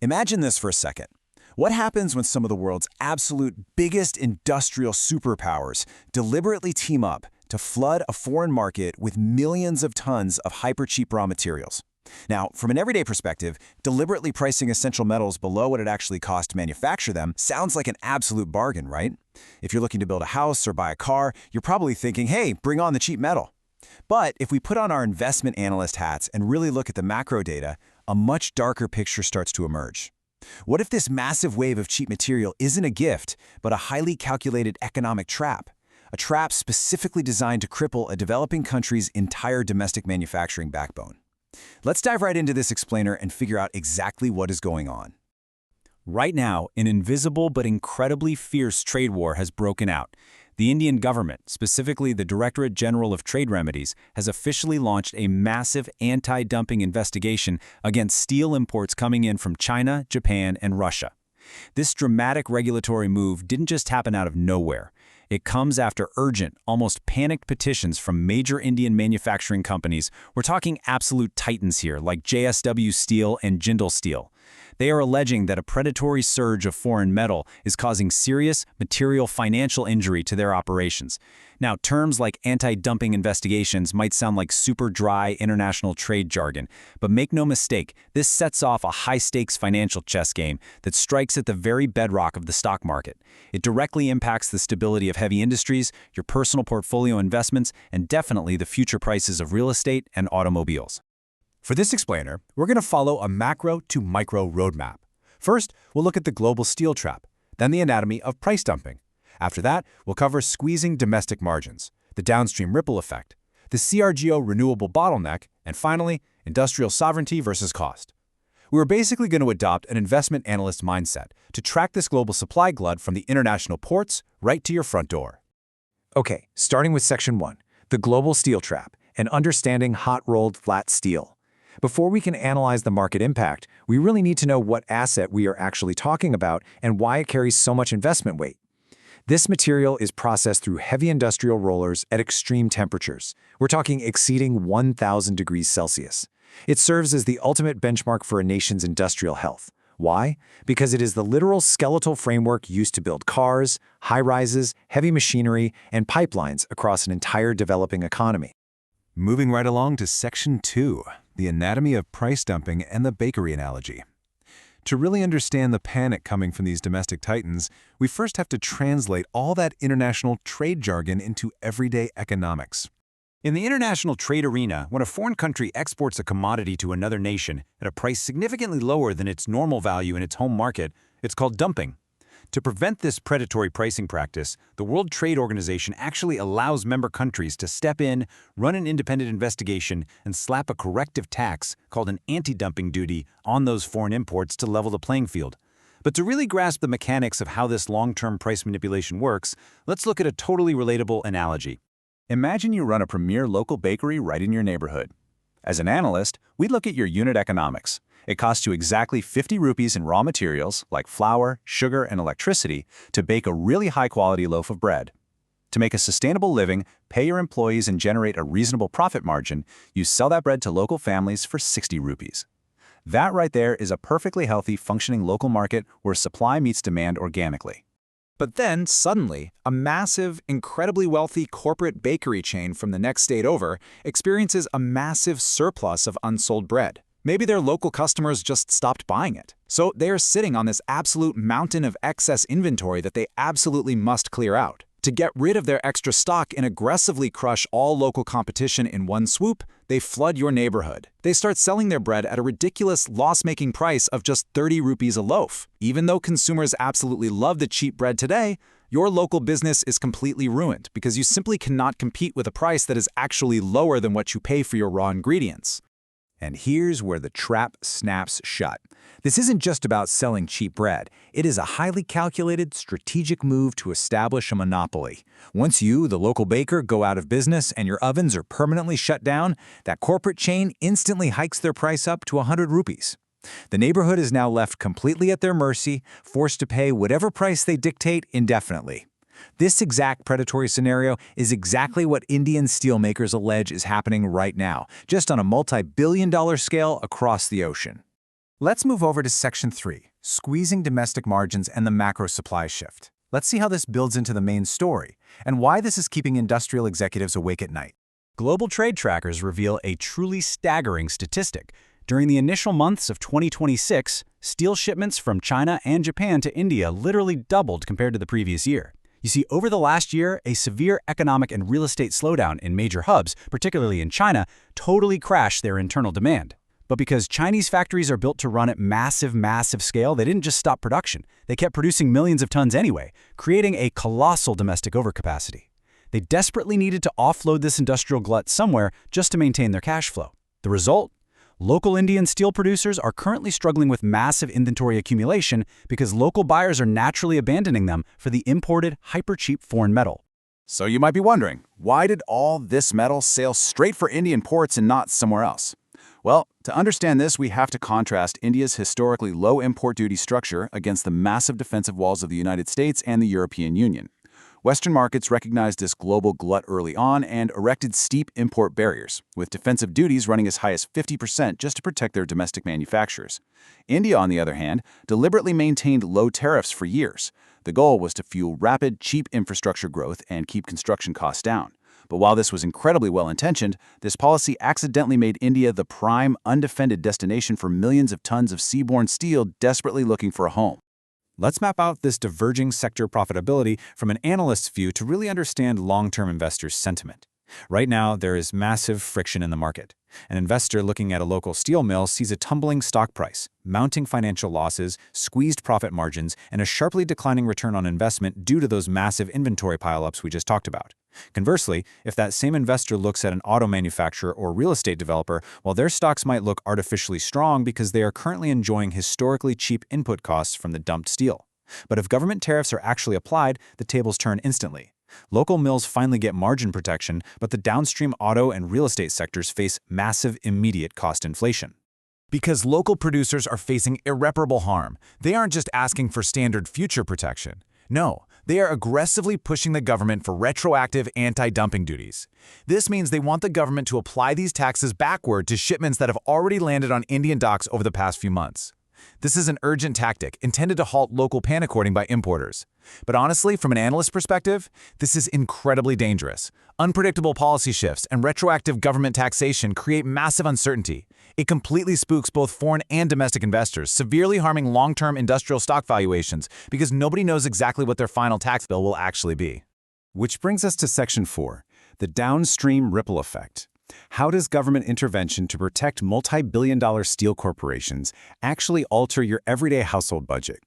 Imagine this for a second. What happens when some of the world's absolute biggest industrial superpowers deliberately team up to flood a foreign market with millions of tons of hyper-cheap raw materials? Now, from an everyday perspective, deliberately pricing essential metals below what it actually costs to manufacture them sounds like an absolute bargain, right? If you're looking to build a house or buy a car, you're probably thinking, hey, bring on the cheap metal. But if we put on our investment analyst hats and really look at the macro data, a much darker picture starts to emerge. What if this massive wave of cheap material isn't a gift, but a highly calculated economic trap? A trap specifically designed to cripple a developing country's entire domestic manufacturing backbone. Let's dive right into this explainer and figure out exactly what is going on. Right now, an invisible but incredibly fierce trade war has broken out. The Indian government, specifically the Directorate General of Trade Remedies, has officially launched a massive anti-dumping investigation against steel imports coming in from China, Japan, and Russia. This dramatic regulatory move didn't just happen out of nowhere. It comes after urgent, almost panicked petitions from major Indian manufacturing companies. We're talking absolute titans here, like JSW Steel and Jindal Steel. They are alleging that a predatory surge of foreign metal is causing serious, material financial injury to their operations. Now, terms like anti-dumping investigations might sound like super dry international trade jargon, but make no mistake, this sets off a high-stakes financial chess game that strikes at the very bedrock of the stock market. It directly impacts the stability of heavy industries, your personal portfolio investments, and definitely the future prices of real estate and automobiles. For this explainer, we're going to follow a macro to micro roadmap. First, we'll look at the global steel trap, then the anatomy of price dumping. After that, we'll cover squeezing domestic margins, the downstream ripple effect, the CRGO renewable bottleneck, and finally, industrial sovereignty versus cost. We're basically going to adopt an investment analyst mindset to track this global supply glut from the international ports right to your front door. Okay, starting with Section 1, the global steel trap, and understanding hot-rolled flat steel. Before we can analyze the market impact, we really need to know what asset we are actually talking about and why it carries so much investment weight. This material is processed through heavy industrial rollers at extreme temperatures. We're talking exceeding 1,000 degrees Celsius. It serves as the ultimate benchmark for a nation's industrial health. Why? Because it is the literal skeletal framework used to build cars, high-rises, heavy machinery, and pipelines across an entire developing economy. Moving right along to Section 2, the anatomy of price dumping and the bakery analogy. To really understand the panic coming from these domestic titans, we first have to translate all that international trade jargon into everyday economics. In the international trade arena, when a foreign country exports a commodity to another nation at a price significantly lower than its normal value in its home market, it's called dumping. To prevent this predatory pricing practice, the World Trade Organization actually allows member countries to step in, run an independent investigation, and slap a corrective tax called an anti-dumping duty on those foreign imports to level the playing field. But to really grasp the mechanics of how this long-term price manipulation works, let's look at a totally relatable analogy. Imagine you run a premier local bakery right in your neighborhood. As an analyst, we'd look at your unit economics. It costs you exactly 50 rupees in raw materials like flour, sugar, and electricity to bake a really high-quality loaf of bread. To make a sustainable living, pay your employees, and generate a reasonable profit margin, you sell that bread to local families for 60 rupees. That right there is a perfectly healthy, functioning local market where supply meets demand organically. But then, suddenly, a massive, incredibly wealthy corporate bakery chain from the next state over experiences a massive surplus of unsold bread. Maybe their local customers just stopped buying it. So they are sitting on this absolute mountain of excess inventory that they absolutely must clear out. To get rid of their extra stock and aggressively crush all local competition in one swoop, they flood your neighborhood. They start selling their bread at a ridiculous loss-making price of just 30 rupees a loaf. Even though consumers absolutely love the cheap bread today, your local business is completely ruined because you simply cannot compete with a price that is actually lower than what you pay for your raw ingredients. And here's where the trap snaps shut. This isn't just about selling cheap bread. It is a highly calculated, strategic move to establish a monopoly. Once you, the local baker, go out of business and your ovens are permanently shut down, that corporate chain instantly hikes their price up to 100 rupees. The neighborhood is now left completely at their mercy, forced to pay whatever price they dictate indefinitely. This exact predatory scenario is exactly what Indian steelmakers allege is happening right now, just on a multi-billion-dollar scale across the ocean. Let's move over to Section 3, squeezing domestic margins and the macro supply shift. Let's see how this builds into the main story, and why this is keeping industrial executives awake at night. Global trade trackers reveal a truly staggering statistic. During the initial months of 2026, steel shipments from China and Japan to India literally doubled compared to the previous year. You see, over the last year, a severe economic and real estate slowdown in major hubs, particularly in China, totally crashed their internal demand. But because Chinese factories are built to run at massive scale, they didn't just stop production. They kept producing millions of tons anyway, creating a colossal domestic overcapacity. They desperately needed to offload this industrial glut somewhere just to maintain their cash flow. The result? Local Indian steel producers are currently struggling with massive inventory accumulation because local buyers are naturally abandoning them for the imported, hyper-cheap foreign metal. So you might be wondering, why did all this metal sail straight for Indian ports and not somewhere else? Well, to understand this, we have to contrast India's historically low import duty structure against the massive defensive walls of the United States and the European Union. Western markets recognized this global glut early on and erected steep import barriers, with defensive duties running as high as 50% just to protect their domestic manufacturers. India, on the other hand, deliberately maintained low tariffs for years. The goal was to fuel rapid, cheap infrastructure growth and keep construction costs down. But while this was incredibly well-intentioned, this policy accidentally made India the prime, undefended destination for millions of tons of seaborne steel desperately looking for a home. Let's map out this diverging sector profitability from an analyst's view to really understand long-term investors' sentiment. Right now, there is massive friction in the market. An investor looking at a local steel mill sees a tumbling stock price, mounting financial losses, squeezed profit margins, and a sharply declining return on investment due to those massive inventory pileups we just talked about. Conversely, if that same investor looks at an auto manufacturer or real estate developer, well, their stocks might look artificially strong because they are currently enjoying historically cheap input costs from the dumped steel. But if government tariffs are actually applied, the tables turn instantly. Local mills finally get margin protection, but the downstream auto and real estate sectors face massive immediate cost inflation. Because local producers are facing irreparable harm, they aren't just asking for standard future protection. No, they are aggressively pushing the government for retroactive anti-dumping duties. This means they want the government to apply these taxes backward to shipments that have already landed on Indian docks over the past few months. This is an urgent tactic intended to halt local panic hoarding by importers. But honestly, from an analyst perspective, this is incredibly dangerous. Unpredictable policy shifts and retroactive government taxation create massive uncertainty. It completely spooks both foreign and domestic investors, severely harming long-term industrial stock valuations because nobody knows exactly what their final tax bill will actually be. Which brings us to Section 4, the downstream ripple effect. How does government intervention to protect multi-billion-dollar steel corporations actually alter your everyday household budget?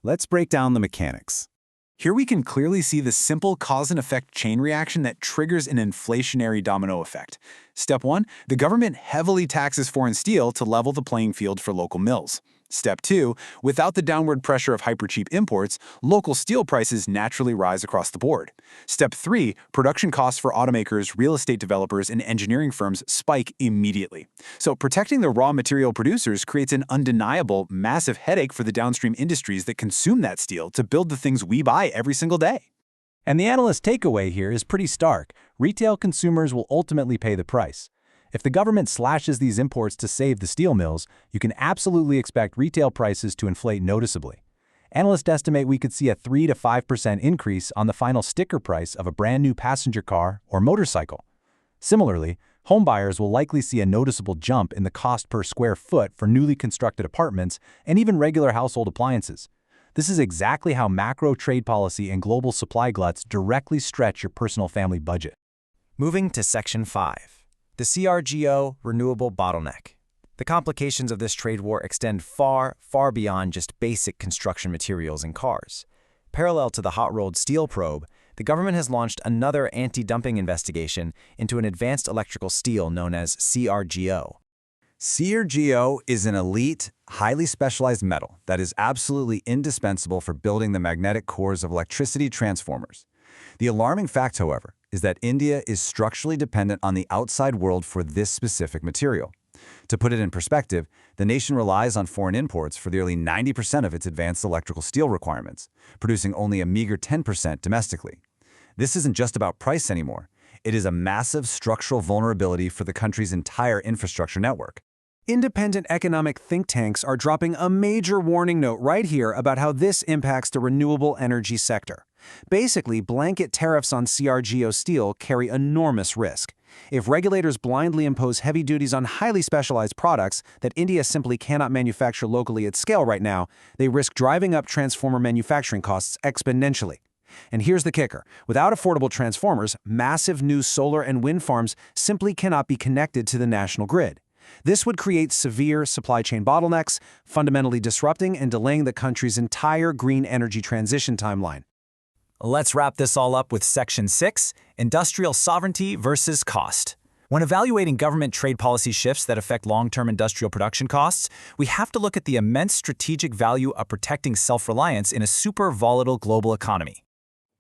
Let's break down the mechanics. Here we can clearly see the simple cause and effect chain reaction that triggers an inflationary domino effect. Step 1, the government heavily taxes foreign steel to level the playing field for local mills. Step 2, without the downward pressure of hyper-cheap imports, local steel prices naturally rise across the board. Step 3, production costs for automakers, real estate developers, and engineering firms spike immediately. So protecting the raw material producers creates an undeniable, massive headache for the downstream industries that consume that steel to build the things we buy every single day. And the analyst takeaway here is pretty stark. Retail consumers will ultimately pay the price. If the government slashes these imports to save the steel mills, you can absolutely expect retail prices to inflate noticeably. Analysts estimate we could see a 3 to 5% increase on the final sticker price of a brand new passenger car or motorcycle. Similarly, homebuyers will likely see a noticeable jump in the cost per square foot for newly constructed apartments and even regular household appliances. This is exactly how macro trade policy and global supply gluts directly stretch your personal family budget. Moving to Section 5. The CRGO renewable bottleneck. The complications of this trade war extend far beyond just basic construction materials and cars. Parallel to the hot-rolled steel probe, the government has launched another anti-dumping investigation into an advanced electrical steel known as CRGO. CRGO is an elite, highly specialized metal that is absolutely indispensable for building the magnetic cores of electricity transformers. The alarming fact, however, is that India is structurally dependent on the outside world for this specific material. To put it in perspective, the nation relies on foreign imports for nearly 90% of its advanced electrical steel requirements, producing only a meager 10% domestically. This isn't just about price anymore. It is a massive structural vulnerability for the country's entire infrastructure network. Independent economic think tanks are dropping a major warning note right here about how this impacts the renewable energy sector. Basically, blanket tariffs on CRGO steel carry enormous risk. If regulators blindly impose heavy duties on highly specialized products that India simply cannot manufacture locally at scale right now, they risk driving up transformer manufacturing costs exponentially. And here's the kicker. Without affordable transformers, massive new solar and wind farms simply cannot be connected to the national grid. This would create severe supply chain bottlenecks, fundamentally disrupting and delaying the country's entire green energy transition timeline. Let's wrap this all up with Section 6, Industrial Sovereignty versus Cost. When evaluating government trade policy shifts that affect long-term industrial production costs, we have to look at the immense strategic value of protecting self-reliance in a super volatile global economy.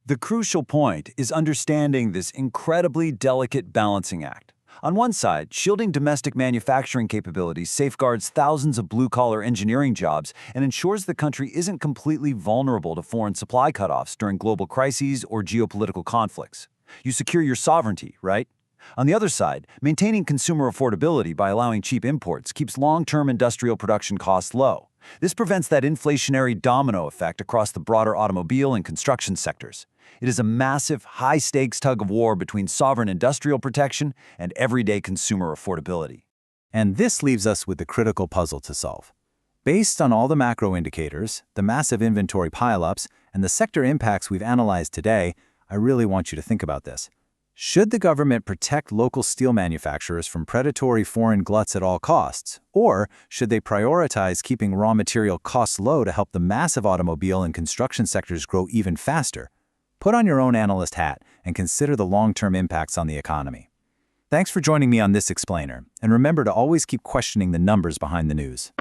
The crucial point is understanding this incredibly delicate balancing act. On one side, shielding domestic manufacturing capabilities safeguards thousands of blue-collar engineering jobs and ensures the country isn't completely vulnerable to foreign supply cutoffs during global crises or geopolitical conflicts. You secure your sovereignty, right? On the other side, maintaining consumer affordability by allowing cheap imports keeps long-term industrial production costs low. This prevents that inflationary domino effect across the broader automobile and construction sectors. It is a massive, high-stakes tug-of-war between sovereign industrial protection and everyday consumer affordability. And this leaves us with the critical puzzle to solve. Based on all the macro indicators, the massive inventory pileups, and the sector impacts we've analyzed today, I really want you to think about this. Should the government protect local steel manufacturers from predatory foreign gluts at all costs? Or should they prioritize keeping raw material costs low to help the massive automobile and construction sectors grow even faster? Put on your own analyst hat and consider the long-term impacts on the economy. Thanks for joining me on this explainer, and remember to always keep questioning the numbers behind the news.